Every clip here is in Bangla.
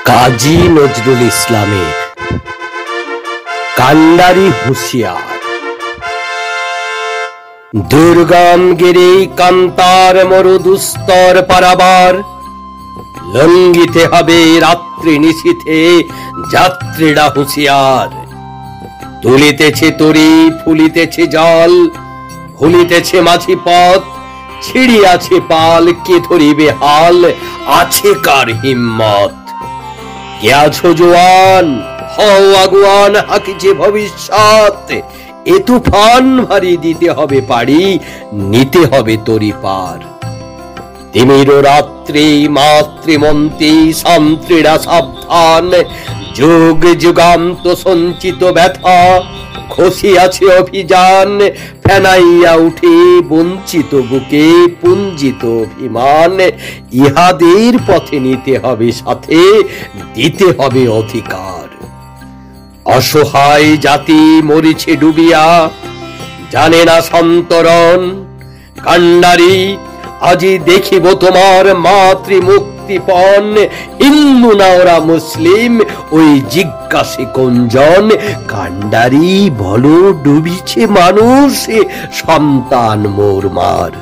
কাজী নজরুল ইসলামের কান্ডারি হুঁশিয়ার। দুর্গম গিরি কান্তার মরু দুস্তর পারাবার, লঙ্ঘিতে হবে রাত্রি নিশীথে যাত্রীরা হুঁশিয়ার। তুলিতেছে তরি, ফুলিতেছে জল, ভুলিতেছে মাঝি পথ, ছিড়িয়াছে পাল, কে ধরিবে হাল, আছে কার হিম্মত? কে আছো জোয়ান, হও আগুয়ান, হাকিছে ভবিষ্যৎ। এ তুফান ভারী দিতে হবে পাড়ি, নিতে হবে তরি পার। তিমির রাত্রি মাতৃমন্ত্রী শান্ত্রীরা সাবধান, যুগ যুগান্ত সঞ্চিত ব্যথা খসিয়াছে অভিযান। ফেনাইয়া উঠে বঞ্চিত বুকে পুঞ্জিত অভিমান, ইহাদের পথে নিতে হবে সাথে, দিতে হবে অধিকার। অসহায় জাতি মরিছে ডুবিয়া, জানে না সন্তরণ। কান্ডারি আজি দেখিব তোমার মাতৃমুক্তিপণ। হিন্দু না ওরা মুসলিম, ওই জিজ্ঞাসে কোনজন? কান্ডারি বলো ডুবিছে মানুষ, সন্তান মোর মার।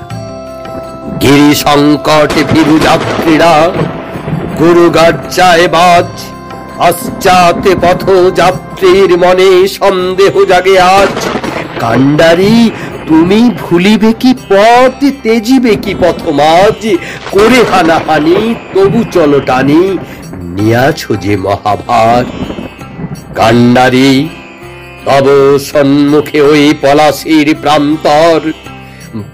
গিরি সংকট ফিরু যাত্রীরা, গুরু গার্জায় বাজ। পশ্চাতে পথ যাত্রীর মনে সন্দেহ জাগে আজ। কান্ডারি তুমি ভুলিবে কি পথ, তেজিবে কি পথ মাঝ? করে হানাহানি তবু চলো টানি, নিয়াছো যে মহাভার। কান্ডারি তব সম্মুখে ওই পলাশির প্রান্তর,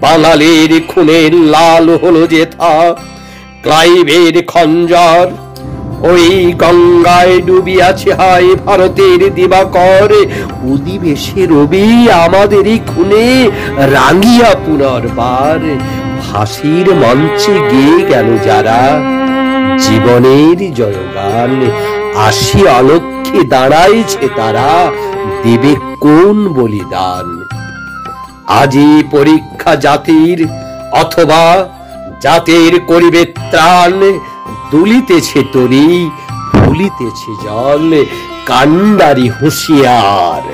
বাঙালির খুনের লাল হলো যেথা ক্লাইভের খঞ্জর। ওই গঙ্গায় ডুবিয়াছে হায় ভারতের দিবাকর, অধিবেশে রবি আমাদেরই খুনে রাঙিয়া পুনর্বার। ফাঁসির মঞ্চে গেয়ে গেল যারা জীবনের জয়গান, আসি অলক্ষ্যে দাঁড়াইছে তারা, দেবে কোন বলিদান? আজি পরীক্ষা জাতির, অথবা জাতির করিবে ত্রাণ। দুলিতেছে তরি, ভুলিতেছে জল, কান্ডারি হুঁশিয়ার।